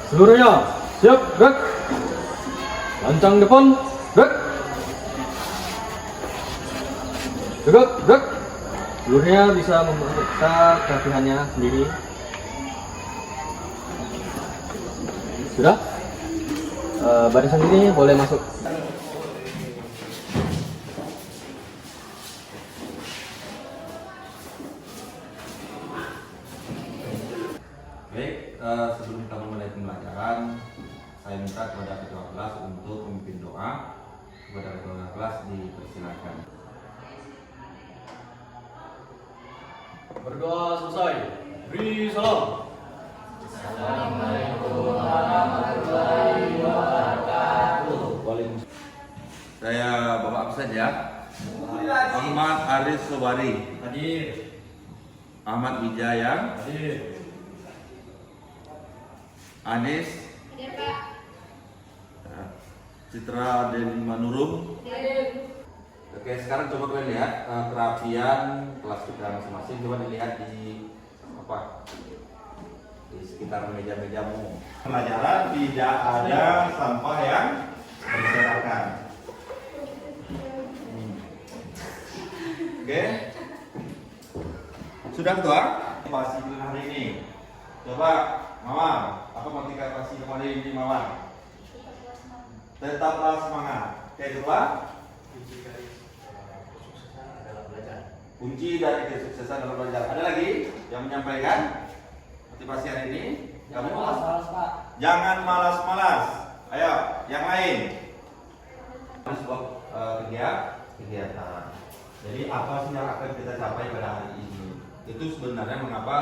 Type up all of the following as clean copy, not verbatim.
Seluruhnya siap, gerak. Lancang depan, gerak. Gerak, gerak. Seluruhnya bisa memeriksa kerapihannya sendiri. Sudah? Barisan ini boleh masuk. Baik, sebelum kita memulai pembelajaran, saya minta kepada ketua kelas untuk memimpin doa. Kepada ketua kelas dipersilakan. Berdoa selesai. Beri salam. Saya Bapak absen ya. Ahmad Aris Sobari, Hadir. Ahmad Wijaya, Hadir. Anis, Hadir, Pak. Citra Deni Manurung. Oke, sekarang coba kalian lihat kerapian kelas kita masing-masing. Coba dilihat di apa? Di sekitar meja-mejamu. Pelajaran tidak ada sampah yang berserakan. Oke. Sudah ketua? Motivasi hari ini. Coba, Mawar, apa motivasi kemarin ini Mawar? Tetaplah semangat. Oke, ketua? Kunci dari kesuksesan dalam belajar. Ada lagi yang menyampaikan motivasi hari ini? Kamu? Malas, Pak. Jangan malas-malas. Ayo, yang lain. Sebuah kegiatan. Jadi apa sih yang akan kita capai pada hari ini? Itu sebenarnya mengapa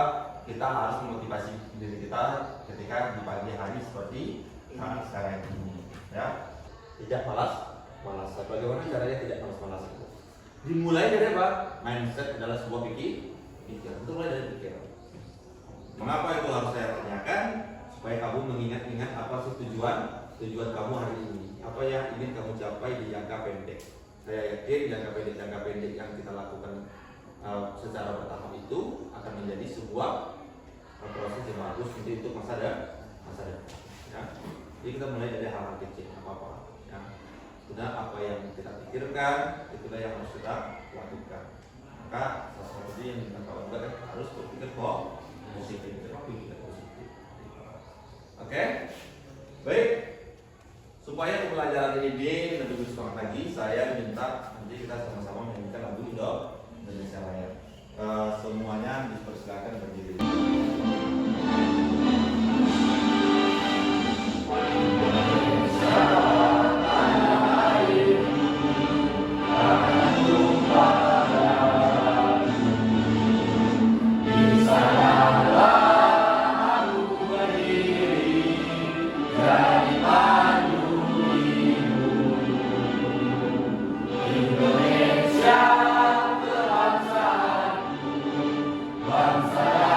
kita harus memotivasi diri kita ketika di pagi hari seperti saat sekarang ini. Ya, tidak malas. Bagaimana caranya tidak malas-malas? Dimulai dari apa? Mindset adalah sebuah pikiran. Itu mulai dari pikiran. Mengapa itu harus saya tanyakan? Supaya kamu mengingat-ingat apa sih tujuan kamu hari ini. Apa yang ingin kamu capai di jangka pendek. Saya yakin jangka pendek yang kita lakukan secara bertahap itu akan menjadi sebuah proses yang bagus untuk masa depan. Ya. Jadi kita mulai dari hal-hal kecil, apa-apa. Ya. Sudah apa yang kita pikirkan, itulah yang harus kita lakukan. Maka sesuatu yang kita lakukan harus berpikir positif. Oke? Baik. Supaya pembelajaran ini lebih semangat lagi, saya minta nanti kita sama-sama menyanyikan lagu Indonesia Raya. Semuanya dipersilakan berdiri. Bangsa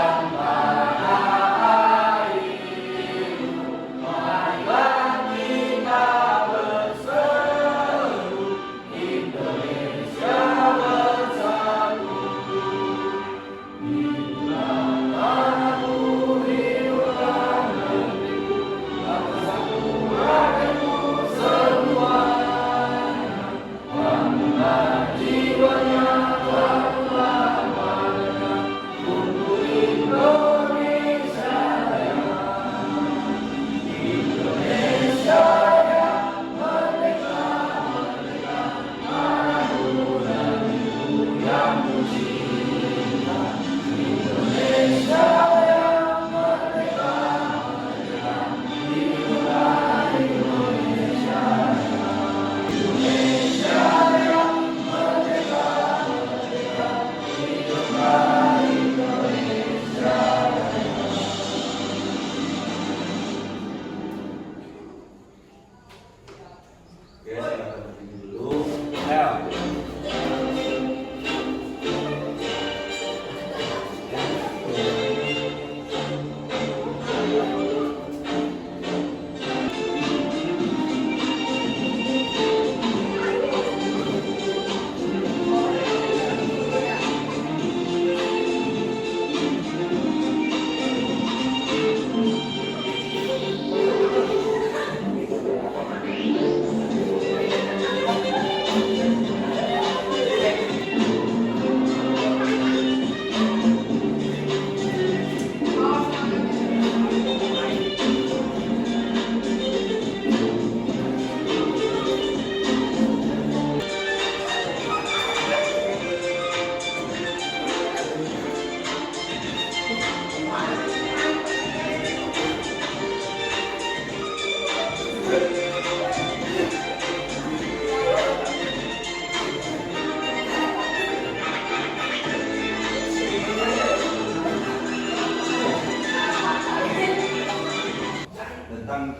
Tentang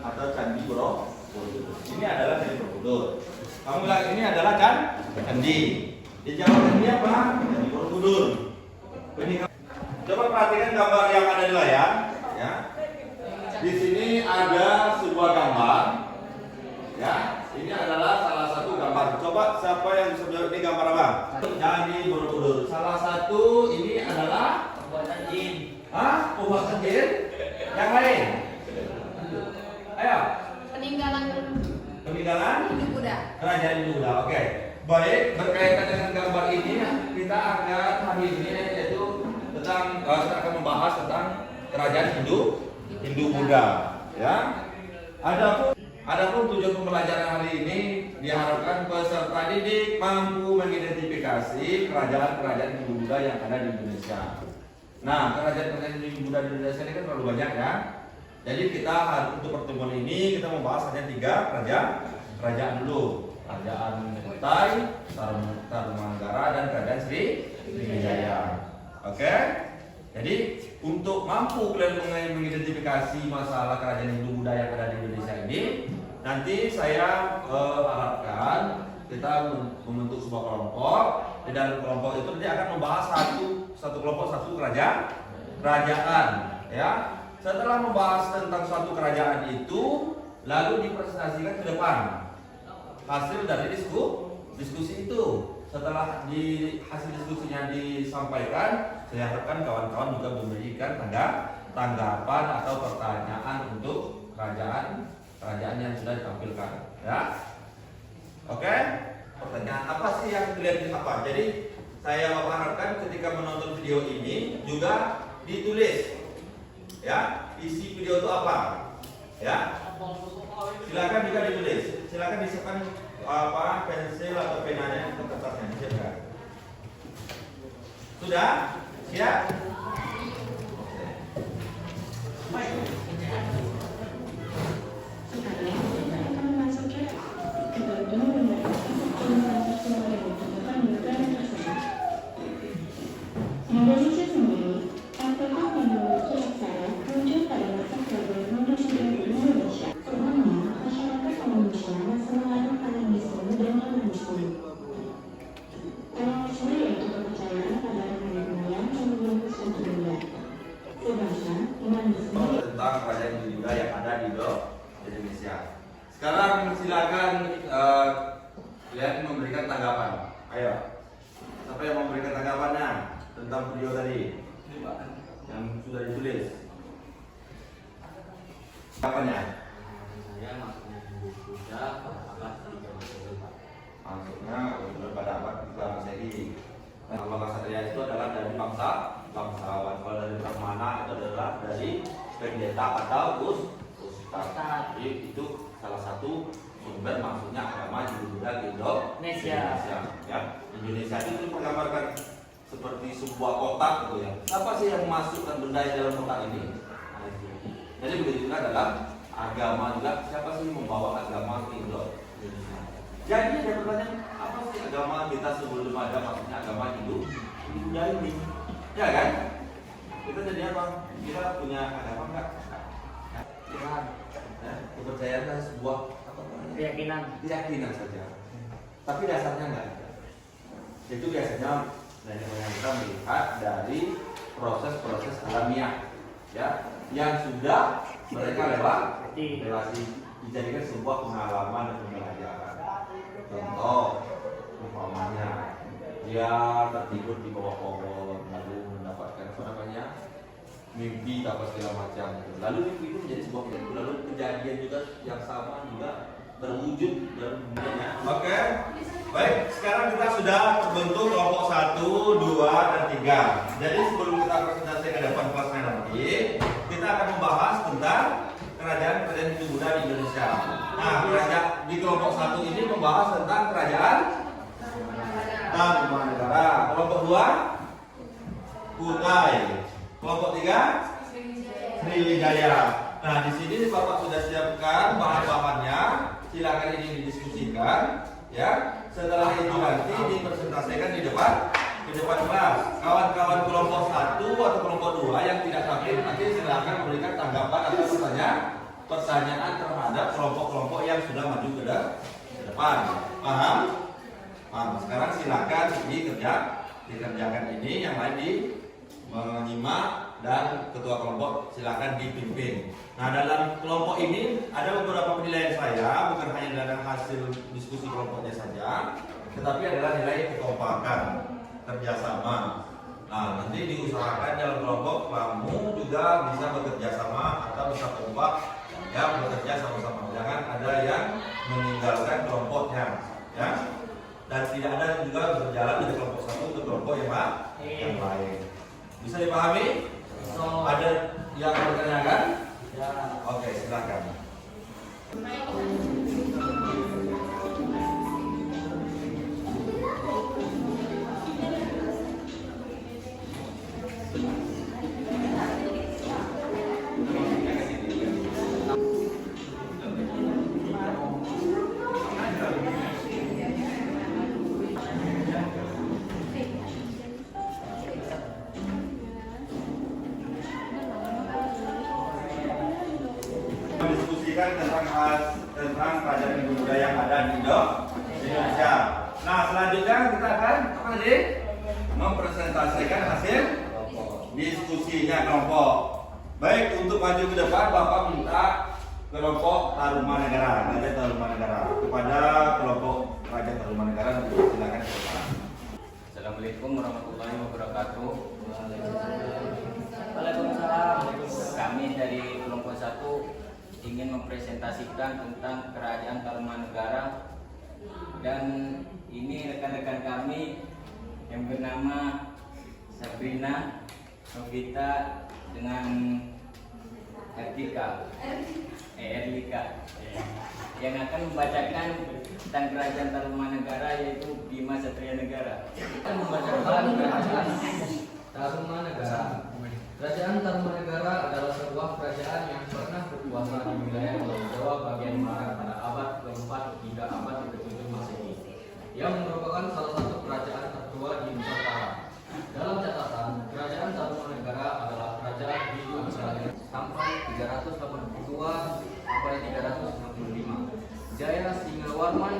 atau Candi Borobudur. Ini adalah Candi Borobudur. Kamu bilang ini adalah candi. Dijawab ini apa? Candi Borobudur. Ini coba perhatikan gambar yang ada di layar, ya. Di sini ada sebuah gambar, ya. Ini adalah salah satu gambar. Coba siapa yang bisa menjawab ini gambar apa? Candi Borobudur. Salah satu ini adalah Pembuatan jin. hah? Pembuatan jin. Yang lain? Ayo. Peninggalan Peninggalan Hindu Buddha. Kerajaan Hindu Buddha. Oke. Baik, berkaitan dengan gambar ini, kita akan hari ini yaitu tentang kita akan membahas tentang kerajaan Hindu Buddha. Ya. Adapun tujuan pembelajaran hari ini diharapkan peserta didik mampu mengidentifikasi kerajaan-kerajaan Hindu Buddha yang ada di Indonesia. Nah, kerajaan-kerajaan Hindu Buddha di Indonesia ini kan terlalu banyak ya. Jadi kita untuk pertemuan ini kita membahas hanya 3 kerajaan dulu. Kerajaan Kutai, Tarumanegara, dan kerajaan Sriwijaya. Oke? Jadi untuk mampu kalian mengidentifikasi masalah kerajaan Hindu Buddha yang ada di Indonesia ini, nanti saya harapkan kita membentuk sebuah kelompok. Di dalam kelompok itu nanti akan membahas satu kelompok satu kerajaan, ya. Setelah membahas tentang suatu kerajaan itu, lalu dipresentasikan ke depan hasil dari diskusi itu. Setelah hasil diskusinya disampaikan, saya harapkan kawan-kawan juga memberikan tanggapan atau pertanyaan untuk kerajaan yang sudah ditampilkan, ya. Oke? Pertanyaan apa sih yang dilihat apa? Jadi saya harapkan ketika menonton video ini juga ditulis, ya, isi video itu apa, ya. Silakan juga ditulis. Silakan disiapkan pensil atau penanya atau kertasnya disiapkan. Sudah? Siap? Indonesia sendiri, apakah memiliki aksara muncul pada masa Kerajaan Indonesia? Sebenarnya, masyarakat Indonesia selalu paling Islam dengan Islam. Islam yaitu kepercayaan pada nenek moyang yang membungkus suatu benda. Sedangkan iman Islam Tentang kerajaan Hindu Buddha yang ada di Indonesia. Sekarang silakan kalian memberikan tanggapan. Ayo. Siapa yang memberikan tanggapannya tentang video tadi yang sudah ditulis? Tanggapannya? Saya maksudnya Hindu Buddha abad 3 Maksudnya pada abad 3 Masehi. Kalau Ksatria itu adalah dari bangsawan. Kalau dari Brahmana itu adalah dari pendeta atau ustaz. Jadi itu salah satu sumber maksudnya agama Hindu Buddha di Indonesia. Ya. Indonesia itu menggambarkan seperti sebuah kotak gitu ya. Apa sih yang masukkan benda di dalam kotak ini? Jadi begitu juga dalam agama juga, siapa sih membawa agama ke Indonesia? Jadi ada pertanyaan, apa sih agama kita sebelum ada, maksudnya agama Hindu Buddha ini? Ya kan? Kita jadi apa? Kita punya agama enggak? Tuhan. Ya, kepercayaan adalah sebuah apa namanya? Keyakinan saja. Tapi dasarnya enggak ada. Itu biasanya dari yang kita melihat dari proses-proses alamiah, ya, yang sudah mereka lewati dijadikan sebuah pengalaman dan pembelajaran. Contoh, umpamanya dia tertidur di bawah pohon lalu mendapatkan apa namanya mimpi apa segala macam. Lalu mimpi itu menjadi sebuah kejadian. Lalu kejadian juga yang sama juga berwujud dalam dunianya. Oke, baik. Sekarang kita sudah terbentuk kelompok 1, 2, dan 3. Jadi sebelum kita presentasi ke depan kelasnya nanti, kita akan membahas tentang kerajaan-kerajaan Hindu Buddha di Indonesia. Nah, kerajaan di kelompok 1 ini membahas tentang kerajaan Tarumanegara. Kelompok 2 Kutai. Kelompok 3 Sriwijaya. Nah, di sini Bapak sudah siapkan bahan-bahannya. Silakan ini didiskusikan, ya. Setelah itu nanti dipresentasikan di depan kelas. Kawan-kawan kelompok 1 atau kelompok 2 yang tidak hadir nanti silakan memberikan tanggapan atau pertanyaan terhadap kelompok-kelompok yang sudah maju ke depan. Paham? Sekarang silakan dikerjakan ini, yang lain menyimak, dan ketua kelompok silakan dipimpin. Nah, dalam kelompok ini ada beberapa penilaian saya, bukan hanya dalam hasil diskusi kelompoknya saja, tetapi adalah nilai kekompakan, kerjasama. Nah, nanti diusahakan dalam kelompok kamu juga bisa bekerja sama atau bisa kompak, ya, bekerja sama-sama. Jangan ada yang meninggalkan kelompoknya, ya. Dan tidak ada juga berjalan dari kelompok satu ke kelompok yang lain. Bisa dipahami? Ada yang bertanyakan? Ya. Oke, silakan. Mendiskusikan tentang pelajaran budaya yang ada di Indonesia. Nah, selanjutnya kita akan mempresentasikan hasil diskusinya kelompok. Baik, untuk maju ke depan, Bapak minta kelompok Tarumanegara, Raja Tarumanegara, kepada kelompok Raja Tarumanegara, silakan ke depan. Assalamualaikum warahmatullahi wabarakatuh. Waalaikumsalam. Kami dari kelompok 1 ingin mempresentasikan tentang Kerajaan Tarumanegara, dan ini rekan-rekan kami yang bernama Sabrina, Novita, dengan Erlika yang akan membacakan tentang Kerajaan Tarumanegara, yaitu Bima Satria Negara. Kita membacakan Kerajaan Tarumanegara. Kerajaan Tarumanegara adalah sebuah kerajaan yang pernah berkuasa di wilayah Pulau Jawa bagian barat pada abad ke-4 hingga abad ke-7 Masehi, yang merupakan salah satu kerajaan tertua di Nusantara. Dalam catatan, Kerajaan Tarumanegara adalah kerajaan hidup sampai 382 sampai 365. Jaya Singawarman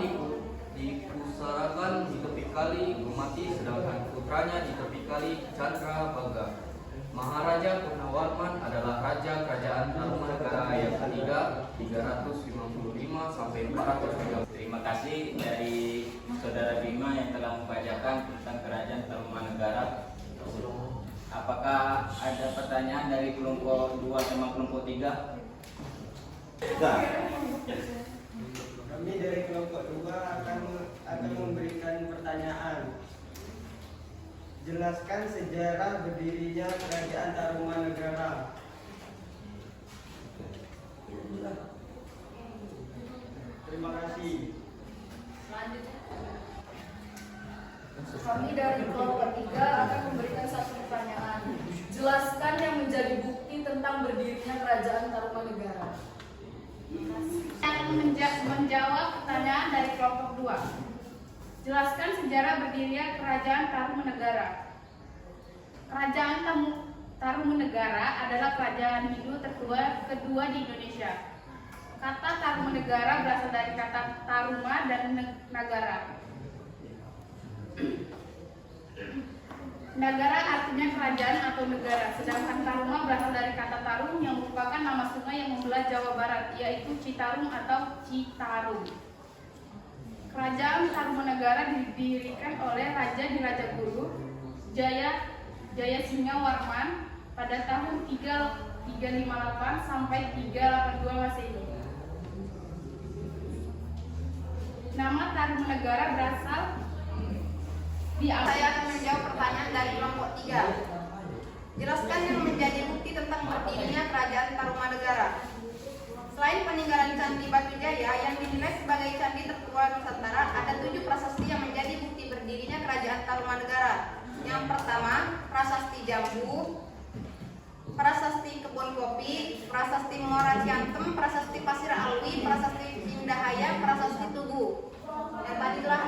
dipusarakan di tepi kali Gumati, sedangkan putranya di tepi kali Chandrabaga. Maharaja Purnawarman adalah raja kerajaan Tarumanegara yang ketiga, 355 sampai 430. Terima kasih dari Saudara Bima yang telah membacakan tentang Kerajaan Tarumanegara. Apakah ada pertanyaan dari kelompok 2 sama kelompok 3? Kami dari kelompok 2 akan memberikan pertanyaan. Jelaskan sejarah berdirinya Kerajaan Tarumanegara. Terima kasih. Kami dari kelompok 3 akan memberikan satu pertanyaan. Jelaskan yang menjadi bukti tentang berdirinya Kerajaan Tarumanegara. Menjawab pertanyaan dari kelompok 2. Jelaskan sejarah berdirinya Kerajaan Tarumanegara. Kerajaan Tarumanegara adalah kerajaan Hindu tertua kedua di Indonesia. Kata Tarumanegara berasal dari kata Taruma dan Nagara. Nagara artinya kerajaan atau negara, sedangkan Taruma berasal dari kata Tarum yang merupakan nama sungai yang membelah Jawa Barat, yaitu Citarum atau Citarum. Kerajaan Tarumanegara didirikan oleh Raja di Rajaguru Jaya Singawarman pada tahun 358 sampai 382 Masehi. Nama Tarumanegara berasal Saya akan menjawab pertanyaan dari kelompok 3. Jelaskan yang menjadi bukti tentang berdirinya Kerajaan Tarumanegara. Selain peninggalan Candi Batujaya yang dinilai sebagai candi tertua Nusantara, ada 7 prasasti yang menjadi bukti berdirinya Kerajaan Tarumanegara. Yang pertama, Prasasti Jambu, Prasasti Kebon Kopi, Kopi, Prasasti Muara Ciantem, Prasasti Pasir Alwi, Prasasti Indahaya, Prasasti Tugu. Yang tadi itulah.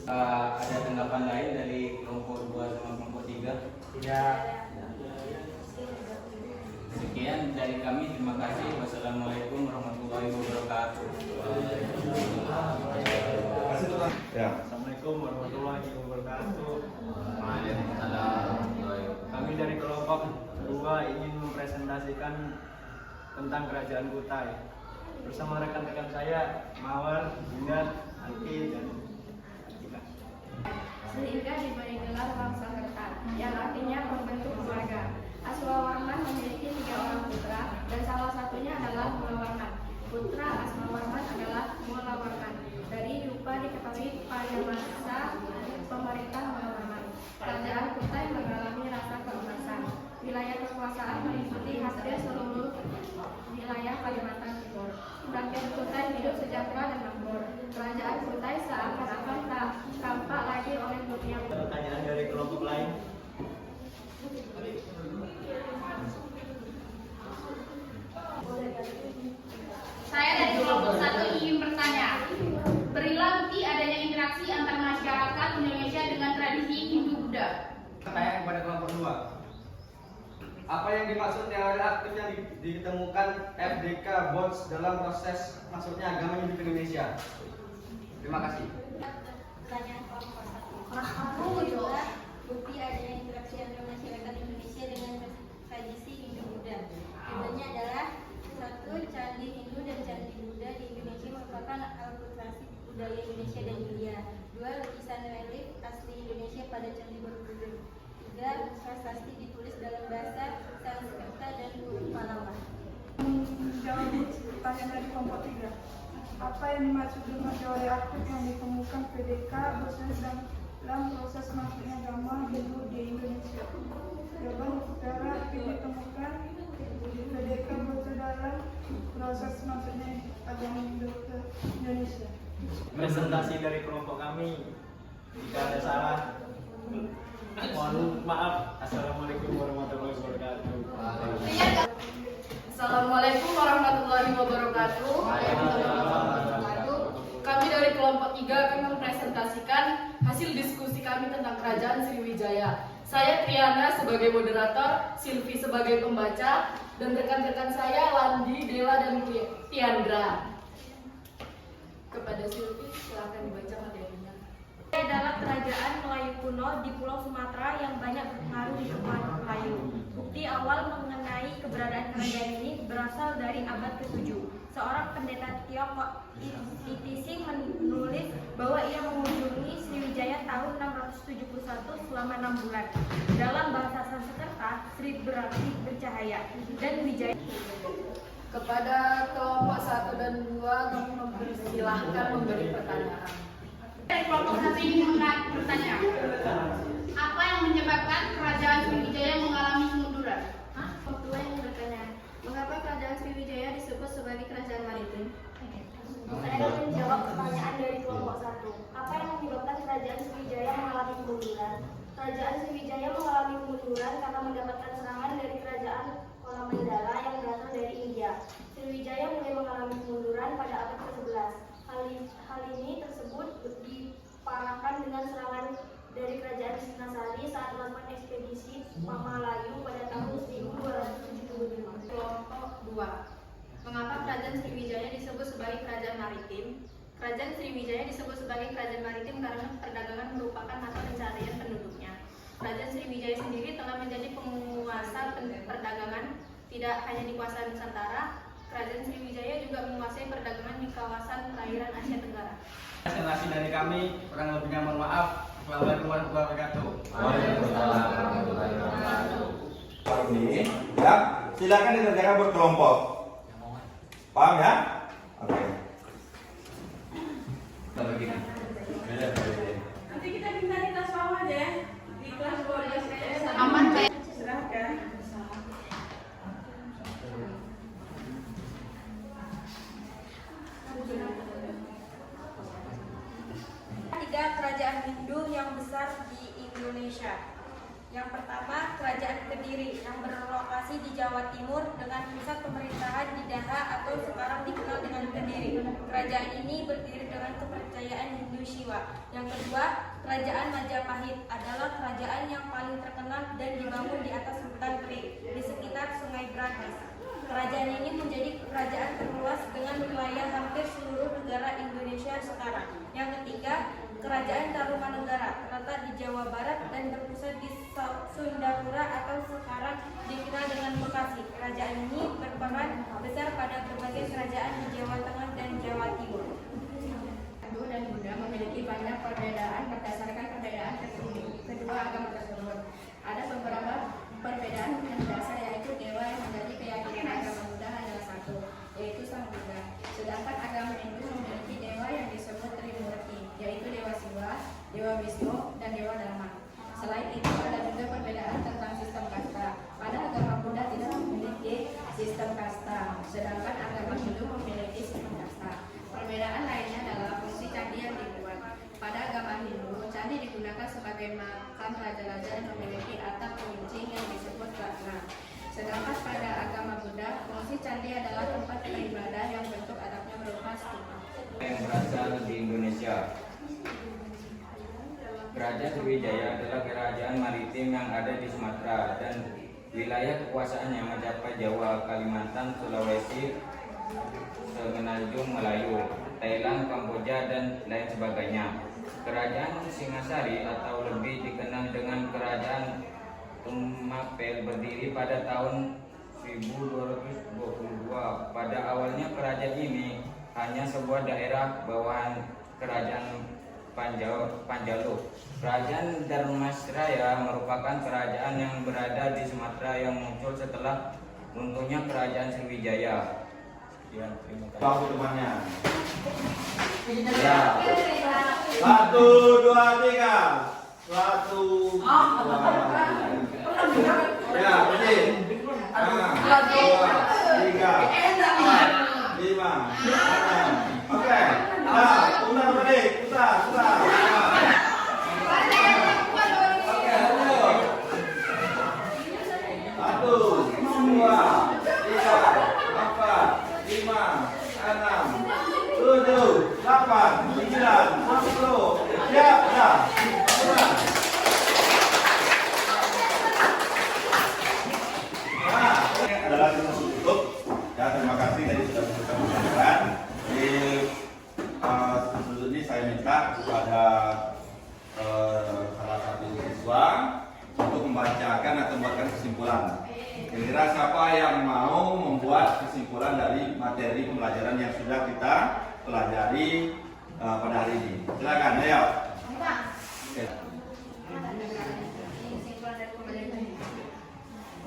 Ada tanggapan lain dari kelompok 2 sama kelompok 3? Tidak. Sekian dari kami, terima kasih. Wassalamualaikum warahmatullahi wabarakatuh. Ya. Assalamualaikum warahmatullahi wabarakatuh. Waalaikumsalam. Kami dari kelompok 2 ingin mempresentasikan tentang Kerajaan Kutai bersama rekan-rekan saya, Mawar, Dinda, Alki, dan Atika. Sehingga diberi gelar bangsa Kerta, yang artinya pembentuk keluarga. Asmawarman memiliki 3 orang putra, dan salah satunya adalah Mulawarman. Putra Asmawarman adalah Mulawarman. Dari rupa diketahui pada masa pemerintah Mulawarman, Kerajaan Kutai mengalami rasa keemasan. Wilayah kekuasaan meliputi hampir seluruh wilayah Kalimantan Timur. Rakyat Kutai hidup sejahtera dan makmur. Kerajaan Kutai seakan-akan tak tampak lagi oleh dunia. Pertanyaan dari kelompok lain. Saya dari kelompok 1 ingin bertanya, berilah bukti adanya interaksi antar masyarakat Indonesia dengan tradisi Hindu-Buddha. Pertanyaan kepada kelompok 2. Apa yang dimaksud teori aktif yang ditemukan FDK Bonds dalam proses masuknya agama Hindu ke Indonesia? Terima kasih. Pertanyaan kelompok 1. Itulah bukti adanya interaksi antara masyarakat Indonesia dengan tradisi Hindu-Buddha. Contohnya adalah 1. Candi Hindu dan Candi Buddha di Indonesia merupakan akulturasi budaya Indonesia dan India. 2. Lukisan relief asli Indonesia pada Candi Borobudur. 3. Prasasti ditulis dalam bahasa Sanskerta dan huruf Pallava. Menjawab pertanyaan dari kelompok 3. Apa yang dimaksud dengan teori aktif yang ditemukan PDK khususnya dalam proses masuknya agama Hindu di Indonesia? Jawaban secara aktif ditemukan PDK khusus dalam proses masuknya agama Hindu ke Indonesia. Presentasi dari kelompok kami. Jika ada salah, mohon maaf. Assalamualaikum warahmatullahi wabarakatuh. Assalamualaikum warahmatullahi wabarakatuh. Kami dari kelompok 3 akan mempresentasikan hasil diskusi kami tentang Kerajaan Sriwijaya. Saya Triana sebagai moderator, Silvi sebagai pembaca, dan rekan-rekan saya Landi, Dela, dan Tiandra. Kepada Silvi, silakan dibaca materinya. Adalah kerajaan Melayu kuno di Pulau Sumatera yang banyak berpengaruh di kehidupan Melayu. Bukti awal mengenai keberadaan kerajaan ini berasal dari abad ke-7. Seorang pendeta Tiongkok Itising menulis bahwa ia mengunjungi Sriwijaya tahun 671 selama 6 bulan. Dalam bahasa Sanskerta, Sri berarti bercahaya dan Wijaya. Kepada kelompok 1 dan 2, kami mempersilahkan memberi pertanyaan. Dari kelompok 1 ini bertanya, apa yang menyebabkan Kerajaan Sriwijaya mengalami kemunduran? Kelompok 2 yang bertanya, mengapa kerajaan Sriwijaya disebut sebagai kerajaan maritim? Saya akan menjawab pertanyaan dari kelompok 1. Apa yang menyebabkan kerajaan Sriwijaya mengalami kemunduran? Kerajaan Sriwijaya mengalami kemunduran karena mendapatkan serangan dari kerajaan Koramandala yang berasal dari India. Sriwijaya mulai mengalami kemunduran pada abad ke-11. Hal ini tersebut diparahkan dengan serangan dari kerajaan Singasari saat melakukan ekspedisi Pamalayu pada tahun 1275. Kelompok 2. Mengapa Kerajaan Sriwijaya disebut sebagai kerajaan maritim? Kerajaan Sriwijaya disebut sebagai kerajaan maritim karena perdagangan merupakan mata pencarian penduduknya. Kerajaan Sriwijaya sendiri telah menjadi penguasa perdagangan tidak hanya di kawasan Nusantara. Kerajaan Sriwijaya juga menguasai perdagangan di kawasan perairan Asia Tenggara. Presentasi dari kami, kurang lebihnya mohon maaf. Assalamualaikum warahmatullahi wabarakatuh. Waalaikumsalam warahmatullahi wabarakatuh. Ini, ya, silakan dikerjakan berkelompok. Paham ya? Oke. Nanti kita minta di kelas bawah aja ya. Di kelas bawah aja saya. Aman, Pak. Silahkan. Tiga kerajaan Hindu yang besar di Indonesia. Kediri yang berlokasi di Jawa Timur dengan pusat pemerintahan di Daha atau sekarang dikenal dengan Kediri. Kerajaan ini berdiri dengan kepercayaan Hindu Shiva. Yang kedua, Kerajaan Majapahit adalah kerajaan yang paling terkenal dan dibangun di atas hutan kering di sekitar Sungai Brantas. Kerajaan ini menjadi kerajaan terluas dengan wilayah hampir seluruh negara Indonesia sekarang. Yang ketiga, Kerajaan Tarumanegara terletak di Jawa Barat dan berpusat di Sundapura atau sekarang dikenal dengan Bekasi. Kerajaan ini berperan besar pada berbagai kerajaan di Jawa Tengah dan Jawa Timur. Hindu dan Buddha memiliki banyak perbedaan berdasarkan perbedaan kedua agama tersebut. Ada beberapa perbedaan yang mendasar, yaitu dewa yang menjadi keyakinan agama Buddha hanyalah satu, yaitu Sang Buddha. Sedangkan agama Hindu memiliki dewa yang disebut Trimurti, yaitu Dewa Siwa, Dewa Wisnu, dan Dewa Dharma. Selain itu, ada juga perbedaan tentang sistem kasta. Pada agama Buddha tidak memiliki sistem kasta, sedangkan agama Hindu memiliki sistem kasta. Perbedaan lainnya adalah fungsi candi yang dibuat. Pada agama Hindu, candi digunakan sebagai makam raja-raja yang memiliki atap runcing yang disebut ratna. Sedangkan pada agama Buddha, fungsi candi adalah tempat beribadah yang bentuk atapnya berupa stupa. Yang berasal di Indonesia. Kerajaan Sriwijaya adalah kerajaan maritim yang ada di Sumatera dan wilayah kekuasaannya mencapai Jawa, Kalimantan, Sulawesi, Semenanjung Melayu, Thailand, Kamboja, dan lain sebagainya. Kerajaan Singasari atau lebih dikenal dengan Kerajaan Tumapel berdiri pada tahun 1222. Pada awalnya kerajaan ini hanya sebuah daerah bawahan Kerajaan Panjalu. Kerajaan Dharmasraya merupakan kerajaan yang berada di Sumatera yang muncul setelah runtuhnya Kerajaan Sriwijaya. Sekian, terima kasih. Bawa temannya. Ya. 1, 2, 3. 1, 2, 3. Ya, berhenti. 1, 2, 3, 4, 5, 6. Oke. Nah, putar berhenti. Putar. Oke, lanjut. 1, 2, 3, 4, 5, 6, 7, 8, 9, 10. Siap, dah. Nah, ini adalah kita tutup. Ya, terima kasih tadi sudah menyampaikan. Di ini saya minta kepada salah satu siswa untuk membacakan atau membuatkan kesimpulan. Kira-kira siapa yang mau membuat kesimpulan dari materi pembelajaran yang sudah kita pelajari pada hari ini? Silakan, ayo.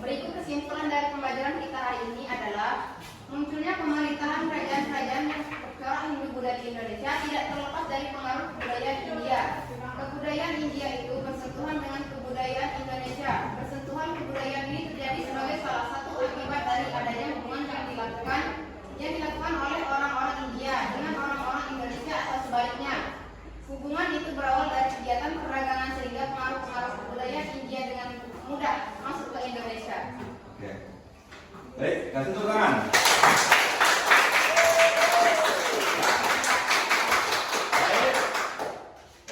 Berikut kesimpulan dari pembelajaran kita hari ini adalah munculnya pemerintahan kerajaan-kerajaan yang bercorak Hindu-Buddha di Indonesia tidak terlepas dari pengaruh kebudayaan India. Kebudayaan India itu bersentuhan dengan kebudayaan Indonesia. Bersentuhan kebudayaan ini terjadi sebagai salah satu akibat dari adanya hubungan yang dilakukan oleh orang-orang India dengan orang-orang Indonesia atau sebaliknya. Hubungan itu berawal dari kegiatan perdagangan sehingga pengaruh-pengaruh kebudayaan India dengan mudah masuk ke Indonesia. Oke. Baik, kasih tepuk tangan.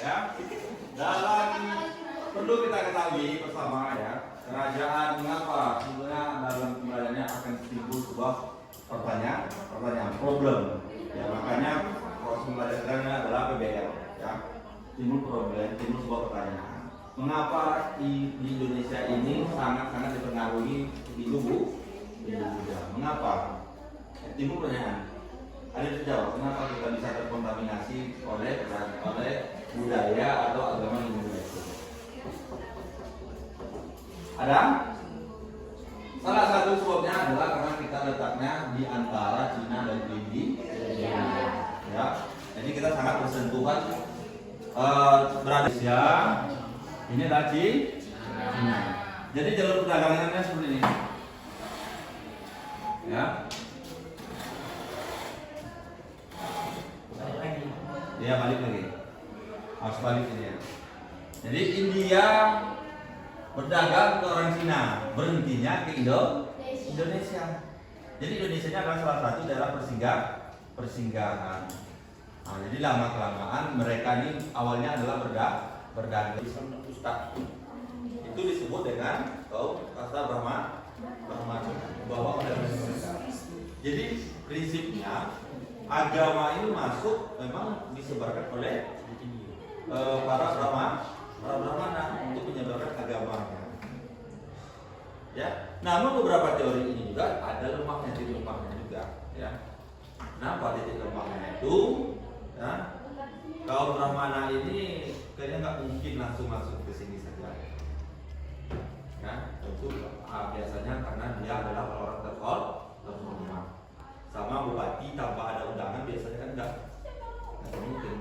Ya, dalam perlu kita ketahui bersama ya, kerajaan mengapa sebenarnya dalam pembelajarannya akan timbul sebuah pertanyaan, problem. Ya, makanya proses pembelajarannya adalah PBL. Ya, timbul problem, timbul sebuah pertanyaan. Mengapa di Indonesia ini sangat-sangat dipengaruhi Hindu Buddha? Mengapa? Timbul pertanyaan. Ada yang jawab, kenapa kita bisa terkontaminasi oleh budaya atau agama Hindu itu? Ada? Salah satu sebabnya adalah karena kita letaknya di antara Cina dan India. Ya, jadi kita sangat bersentuhan berada di ini lagi. Jadi jalur perdagangannya seperti ini. Ya. Dia balik lagi. Harus balik ini ya. Jadi India berdagang ke orang Cina, berhentinya ke Indonesia. Jadi Indonesia adalah salah satu daerah persinggahan. Nah, jadi lama kelamaan mereka ini awalnya adalah berdagang Ustaz. Itu disebut dengan kasta Brahma bahwa oleh mereka. Jadi prinsipnya agama ini masuk memang disebarkan oleh para Brahmana untuk menyebarkan agamanya. Ya, namun beberapa teori ini juga ada titik lemahnya juga. Ya, nah pada titik lemahnya itu, ya, kaum Brahmana ini kayaknya nggak mungkin langsung masuk ke sini saja. Ya, itu biasanya karena dia adalah orang terhormat. Sama bupati tanpa ada undangan biasanya kan nggak mungkin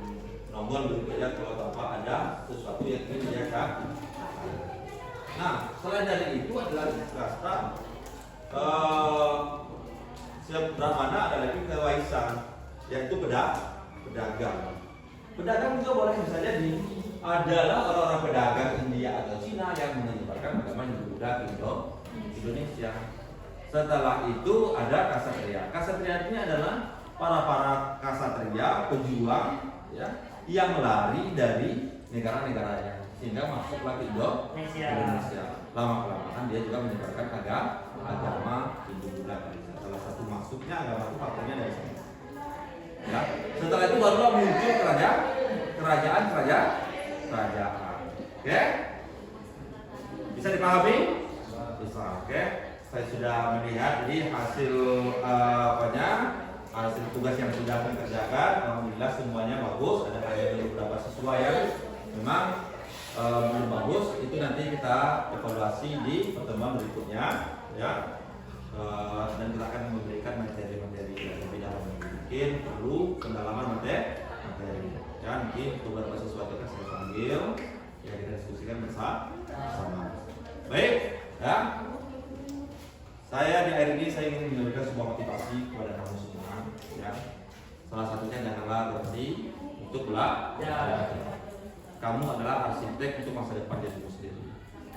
nongol begitu aja kalau tanpa ada sesuatu yang ingin dia kan. Nah, selain dari itu adalah kasta Brahmana ada lagi kewaisan, yaitu pedagang. Pedagang juga boleh bisa jadi adalah orang-orang pedagang India atau Cina yang menyebarkan agama Hindu-Buddha ke Indonesia. Setelah itu ada kasatria. Kasatria ini adalah para kasatria pejuang, ya, yang lari dari negara-negaranya sehingga masuklah ke Indonesia. Lama-kelamaan dia juga menyebarkan agama Hindu-Buddha. Salah satu masuknya agama itu faktornya dari sini. Ya. Setelah itu barulah muncul kerajaan. Oke? Bisa dipahami? Bisa. Oke? Saya sudah melihat jadi hasil hasil tugas yang sudah kami kerjakan. Alhamdulillah semuanya bagus. Ada beberapa siswa yang memang belum bagus. Itu nanti kita evaluasi di pertemuan berikutnya, ya. Dan kita akan memberikan materi-materi yang lebih dalam. Mungkin perlu pendalaman materi. Ya, mungkin beberapa siswa kita saya panggil, ya kita diskusikan bersama. Baik, ya. Saya di akhir ini saya ingin memberikan sebuah motivasi kepada kamu semua, ya. Salah satunya janganlah berhenti untuk belajar. Kamu adalah arsitek untuk masa depan dirimu sendiri.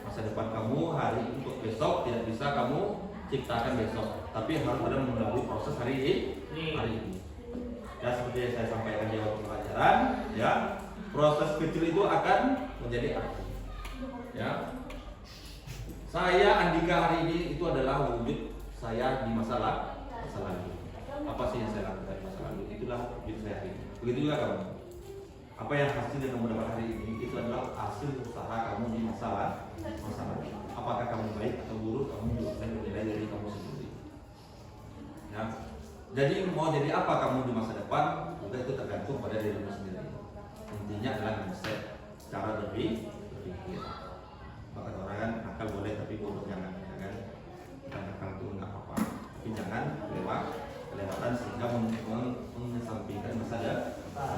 Masa depan kamu hari untuk besok tidak bisa kamu ciptakan besok, tapi harus ada melalui proses hari ini. Ya, seperti yang saya sampaikan di awal pelajaran, ya, proses kecil itu akan menjadi arti. Ya. Saya Andika hari ini itu adalah wujud saya di masa lalu. Apa sih yang saya lakukan di masa lalu? Itulah wujud saya hari ini. Begitu juga kamu. Apa yang hasil yang kamu dapat hari ini itu adalah hasil usaha kamu di masa lalu. Apakah kamu baik atau buruk, kamu bisa menilai dari kamu sendiri. Ya. Jadi mau jadi apa kamu di masa depan juga itu tergantung pada dirimu sendiri. Intinya adalah mindset, cara berpikir. Bahkan orang kan akal boleh tapi bodoh jangan. Dan akal itu nggak apa-apa. Tapi jangan kelewatan sehingga mengesampingkan masa depan.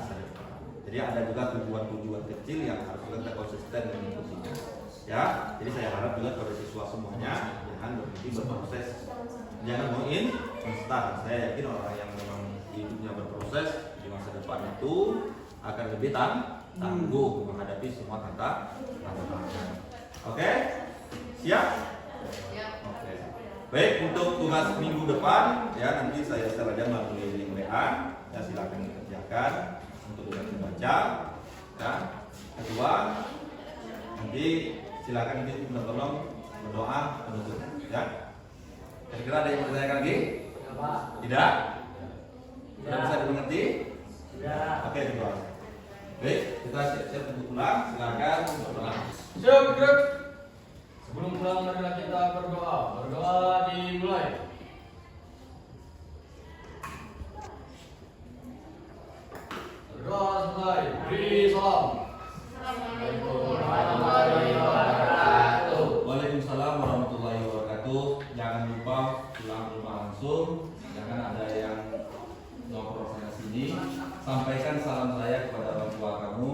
Jadi ada juga tujuan-tujuan kecil yang harus kita konsisten mengikutinya. Ya, jadi saya harap juga kepada siswa semuanya jangan berhenti berproses. Jangan mau instan. Saya yakin orang yang memang hidupnya berproses di masa depan itu akan lebih tangguh menghadapi semua tantangan. Oke? Siap? Oke. Baik, untuk tugas minggu depan ya nanti saya share aja melalui link WA. Ya silakan dikerjakan untuk dibaca. Ya. Kedua, nanti silakan nanti tolong berdoa penutup. Ya. Kira-kira ada yang mau ditanyakan lagi? Tidak? Sudah bisa dimengerti? Tidak. Oke, coba. Baik, kita siap untuk pulang. Silakan berdoa. Siap. Sebelum pulang marilah kita berdoa. Berdoa dimulai. Berdoa mulai. Beri salam. Assalamualaikum warahmatullahi wabarakatuh. Waalaikumsalam warahmatullahi wabarakatuh. Jangan lupa pulang rumah langsung. Jangan ada yang nongkrong sana sini. Sampaikan salam saya kepada orang tua kamu.